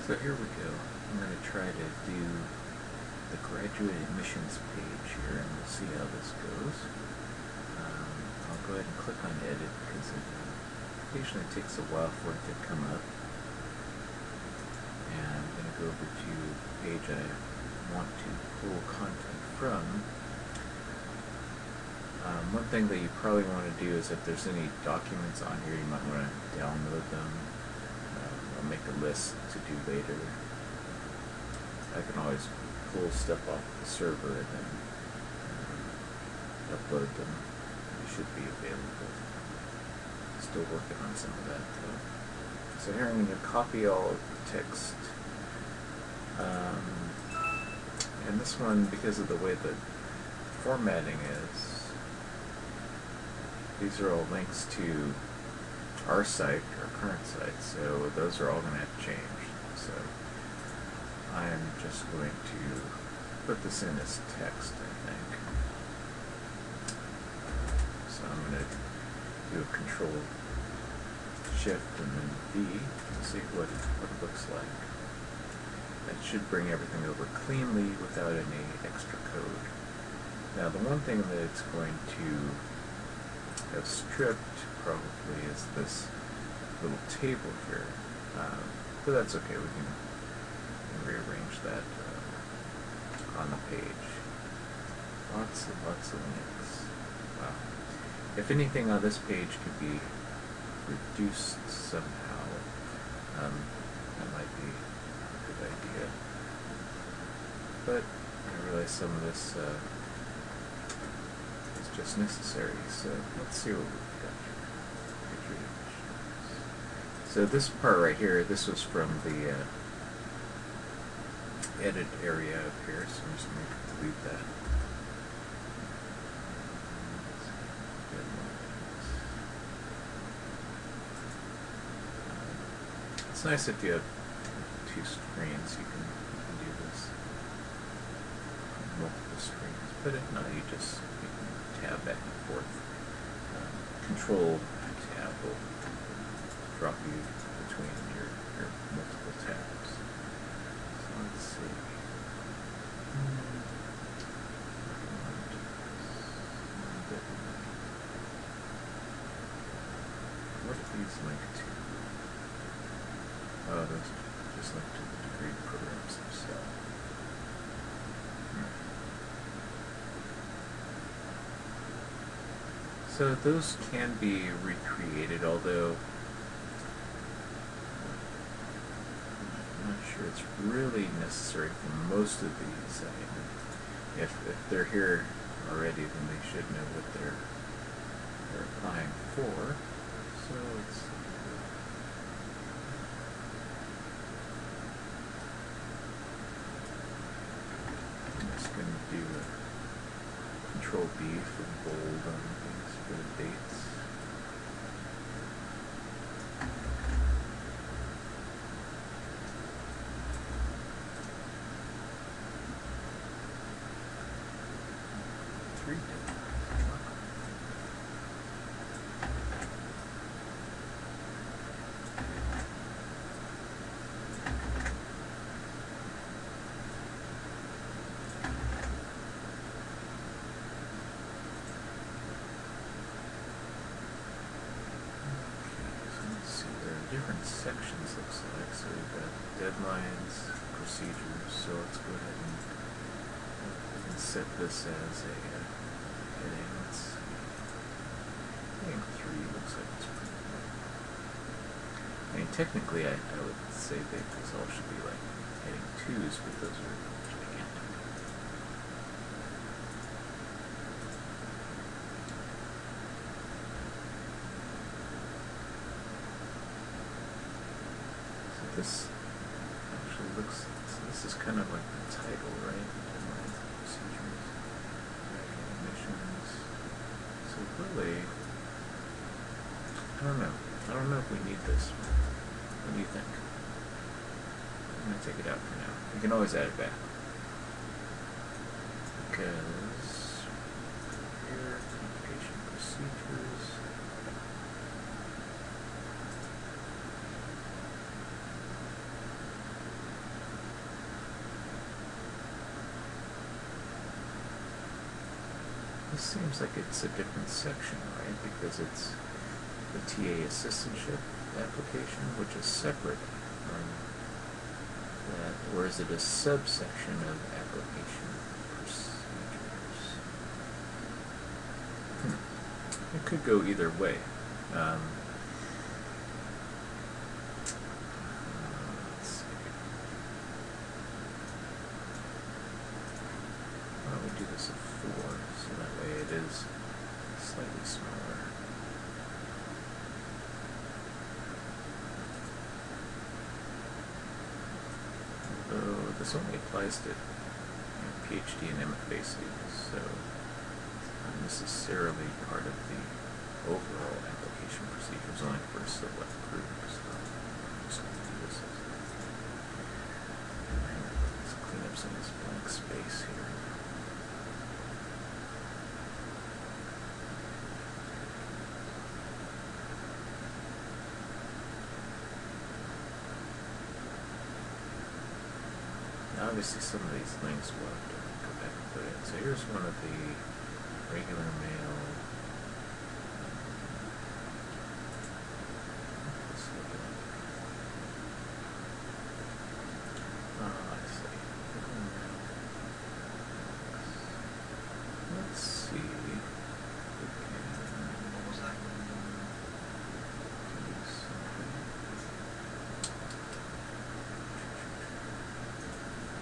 So here we go. I'm going to try to do the graduate admissions page here, and we'll see how this goes. I'll go ahead and click on edit because it occasionally takes a while for it to come up. And I'm going to go over to the page I want to pull content from. One thing that you probably want to do is if there's any documents on here, you might want to download them. I'll make a list to do later. I can always pull stuff off the server and then upload them. They should be available. Still working on some of that though. So here I'm going to copy all of the text. And this one, because of the way the formatting is, these are all links to our site, our current site, so those are all going to have to change. So I'm just going to put this in as text, I think. So I'm going to do a Control Shift and then V to see what it looks like. That should bring everything over cleanly without any extra code. Now the one thing that it's going to have stripped probably is this little table here, but that's okay. We can rearrange that on the page. Lots of links. Wow. If anything on this page could be reduced somehow, that might be a good idea. But I realize some of this just necessary, so let's see what we've got here. So this part right here, this was from the edit area up here, so I'm just going to delete that. It's nice if you have two screens, you can do this on multiple screens, but if not, you can tab back and forth. Control tab will drop you between your multiple tabs. So let's see. What do these link to? Oh, those just link to the degree programs themselves. So those can be recreated, although I'm not sure it's really necessary for most of these. I mean, if they're here already, then they should know what they're applying for. So let's see. I'm just going to do a Control B for bold on things for the dates. Three dates. Different sections looks like. So we've got deadlines, procedures, so let's go ahead and set this as a heading. Let's see. Heading 3 looks like it's pretty good. I mean, technically I would say that these all should be like heading 2s, but those are gigantic. This actually looks, so this is kind of like the title, right? Deadlines, procedures, admissions. So really, I don't know if we need this. What do you think? I'm going to take it out for now. We can always add it back. Because here, application procedures. seems like it's a different section, right? Because it's the TA assistantship application, which is separate from that, or is it a subsection of application procedures? It could go either way. Let's see. Why don't we do this at 4, so that way it is slightly smaller. Although this only applies to PhD and MFA students, so not necessarily part of the overall application procedures, only for a select group. So I'm just going to do this. Let's clean up some of this blank space here. Now, obviously, some of these links will have to go back and put in. So here's one of the regular mail. I see. Let's see. What was that?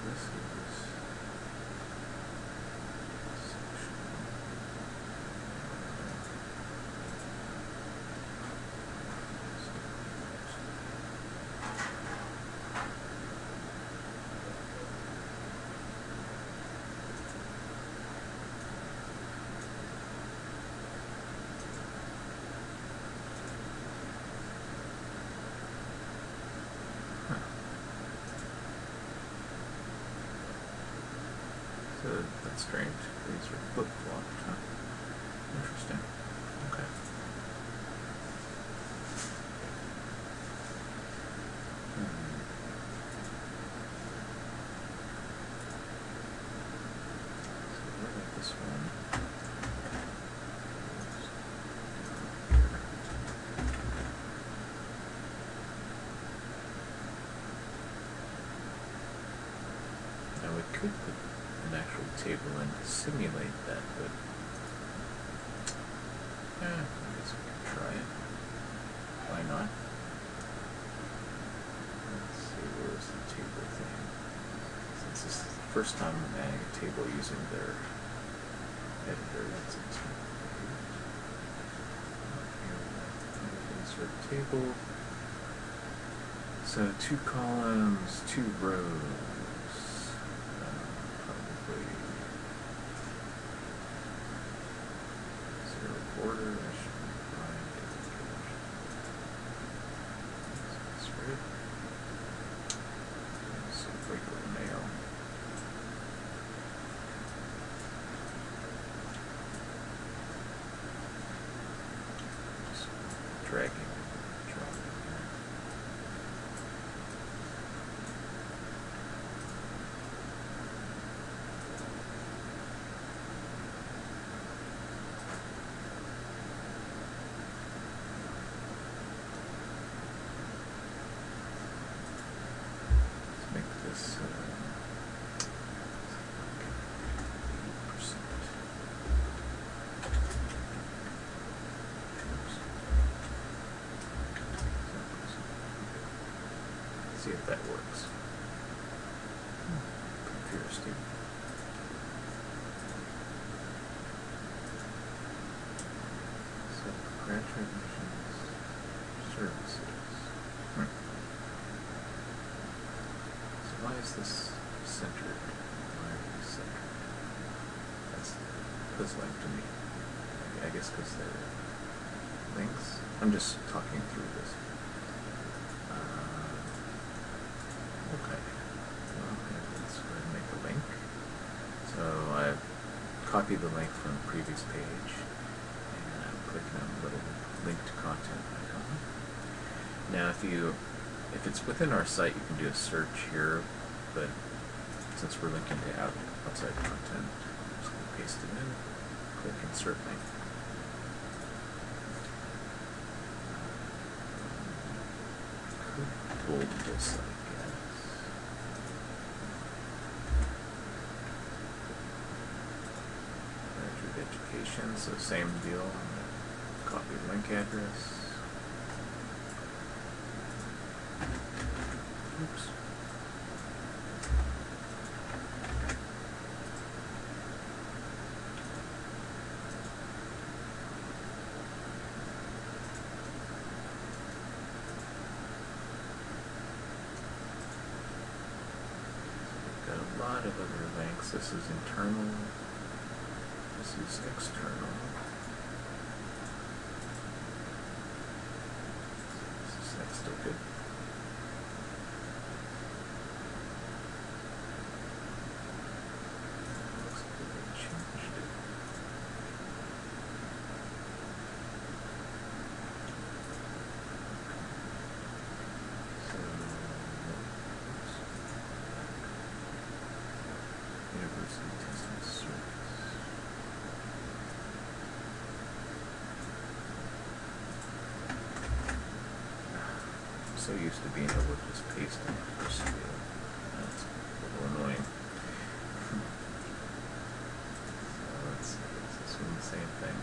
This is section. So that's strange. These are flip-flopped, huh? Interesting. Okay. So what about this one? Now we could put an actual table in to simulate that, but I guess we can try it. Why not? Let's see, where's the table thing? Since this is the first time I'm adding a table using their editor, that's a template. Here we go. Insert table. So 2 columns, 2 rows. Probably 0 border. I should find that's right. So regular mail. Just dragging, dropping here. Let's make this 8%. See if that works. Computer student. So graduate missions, services. So why is this centered? Why are these centered? That's puzzling to me. I guess because they're links. I'm just talking through this. Okay. Well, let's go ahead and make a link. So I've copied the link from the previous page, and I'm clicking on the little link to content icon. Now, if it's within our site, you can do a search here, but since we're linking to outside content, I'm just going to paste it in. click insert link. Could bold this, I guess. Graduate education, so same deal. I'm going to copy link address. Oops. Got a lot of other links. This is internal. This is external. That's still good. Looks like they changed it. So, oops. University testing service. I'm so used to being able to just paste in the first field. That's a little annoying. So let's see, is this one the same thing?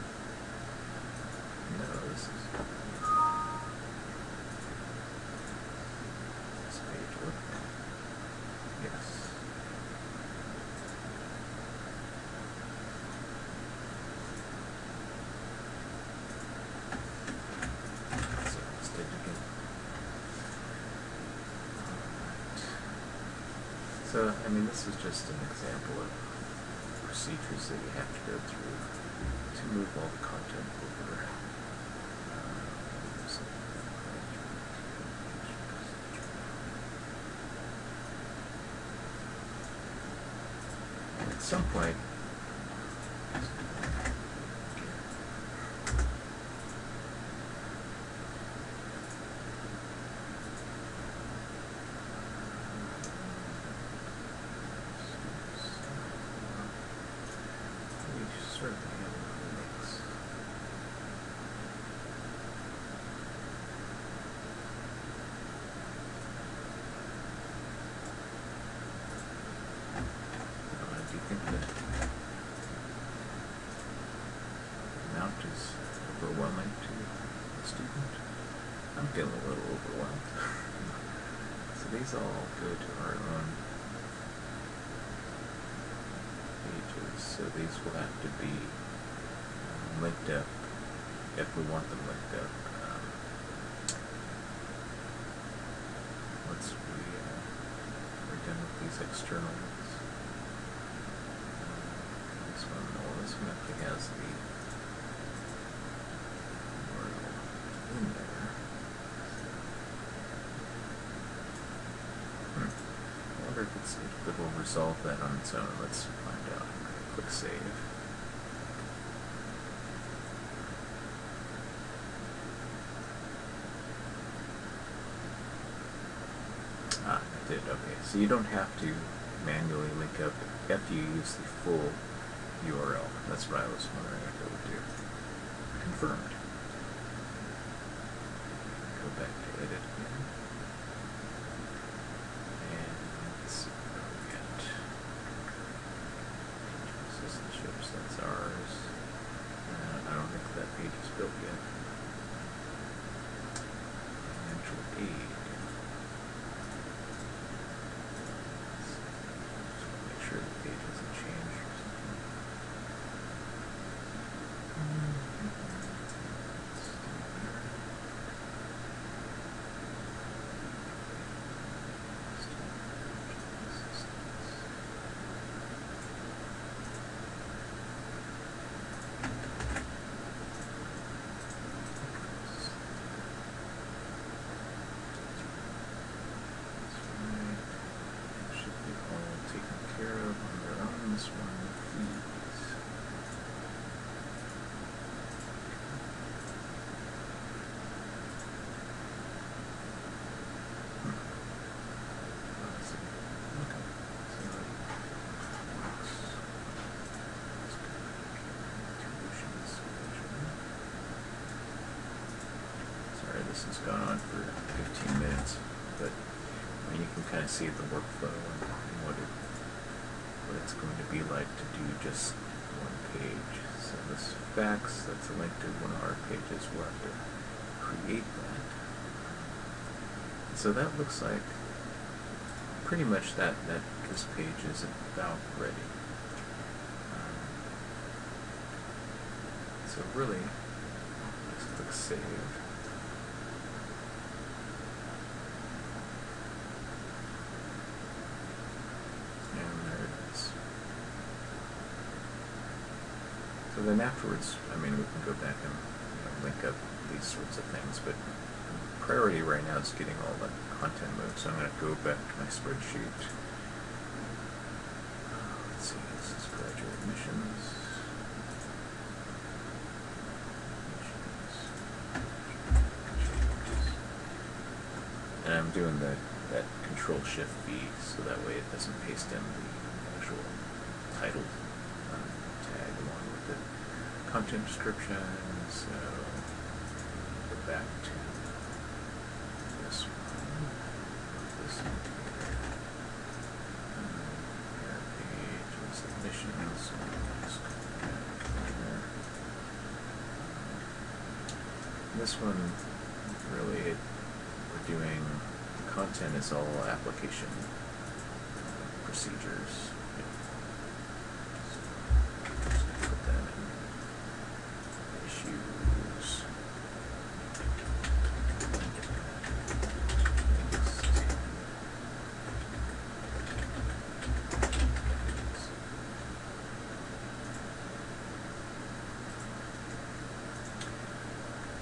No, this is this page work. Yes. So let's do it again. So, I mean, this is just an example of procedures that you have to go through to move all the content over. And at some point, certainly have links. Do you think that amount is overwhelming to the student? I'm feeling a little overwhelmed. So these all go to our own pages, so these will have to be linked up if we want them linked up. Once we're done with these external ones. This one, no, this one actually has the URL in there. I wonder if it will resolve that on its own. Let's find out. Click save. Ah, it did. Okay, so you don't have to manually link up after you use the full URL. That's what I was wondering if it would do. Confirmed. Go back to edit again. And let's see what we get. Citizenships, that's ours. I don't think that page is built yet. Financial aid. Just want to make sure the page hasn't changed or something. This one, please. can kind of see the workflow and what it's going to be like to do just one page. So this fax, that's a link to one of our pages. We'll have to create that. So that looks like pretty much that this page is about ready. So really, just click save. And there it is. So then afterwards, I mean, we can go back and link up these sorts of things, but priority right now is getting all the content moved. So I'm going to go back to my spreadsheet. Let's see, this is graduate admissions. And I'm doing that Control-Shift-V so that way it doesn't paste in the actual title tag along with the content description. So go back to this one. This one here. Our page was admissions. So just go back there. This one really we're doing content is all application procedures. So just put that in issues.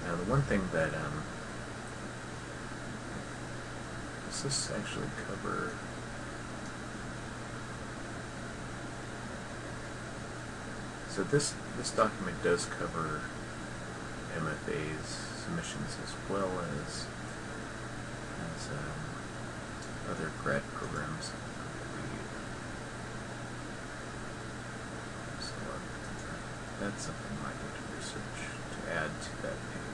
Now the one thing that does this actually cover? So this document does cover MFA's submissions as well as other grad programs. So that's something I need to research to add to that page.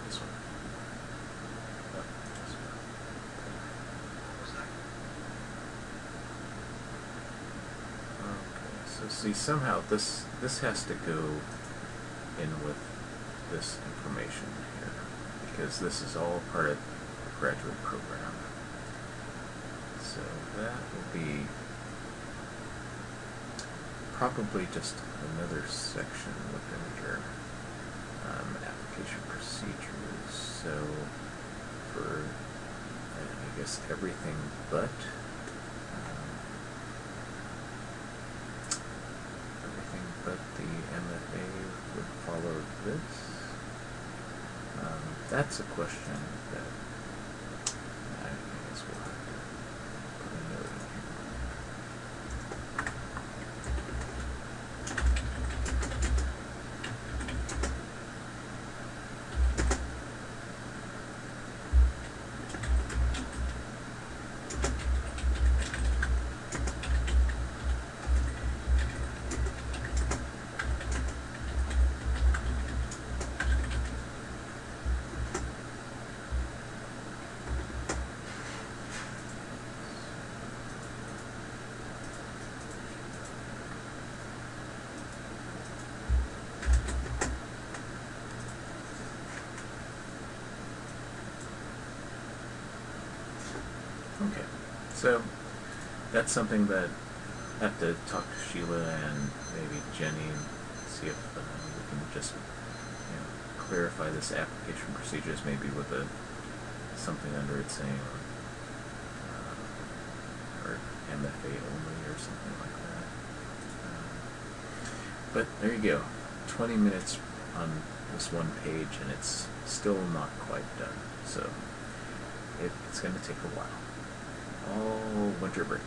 This one. Okay, so see, somehow this has to go in with this information here because this is all part of the graduate program. So that will be probably just another section within here. Application procedures. So for I guess everything but the MFA would follow this. That's a question that I guess we'll have to put a note in here. Okay, so that's something that I have to talk to Sheila and maybe Jenny and see if we can just clarify this application procedures maybe with something under it saying or MFA only or something like that. But there you go, 20 minutes on this one page and it's still not quite done. So it's going to take a while. All winter break.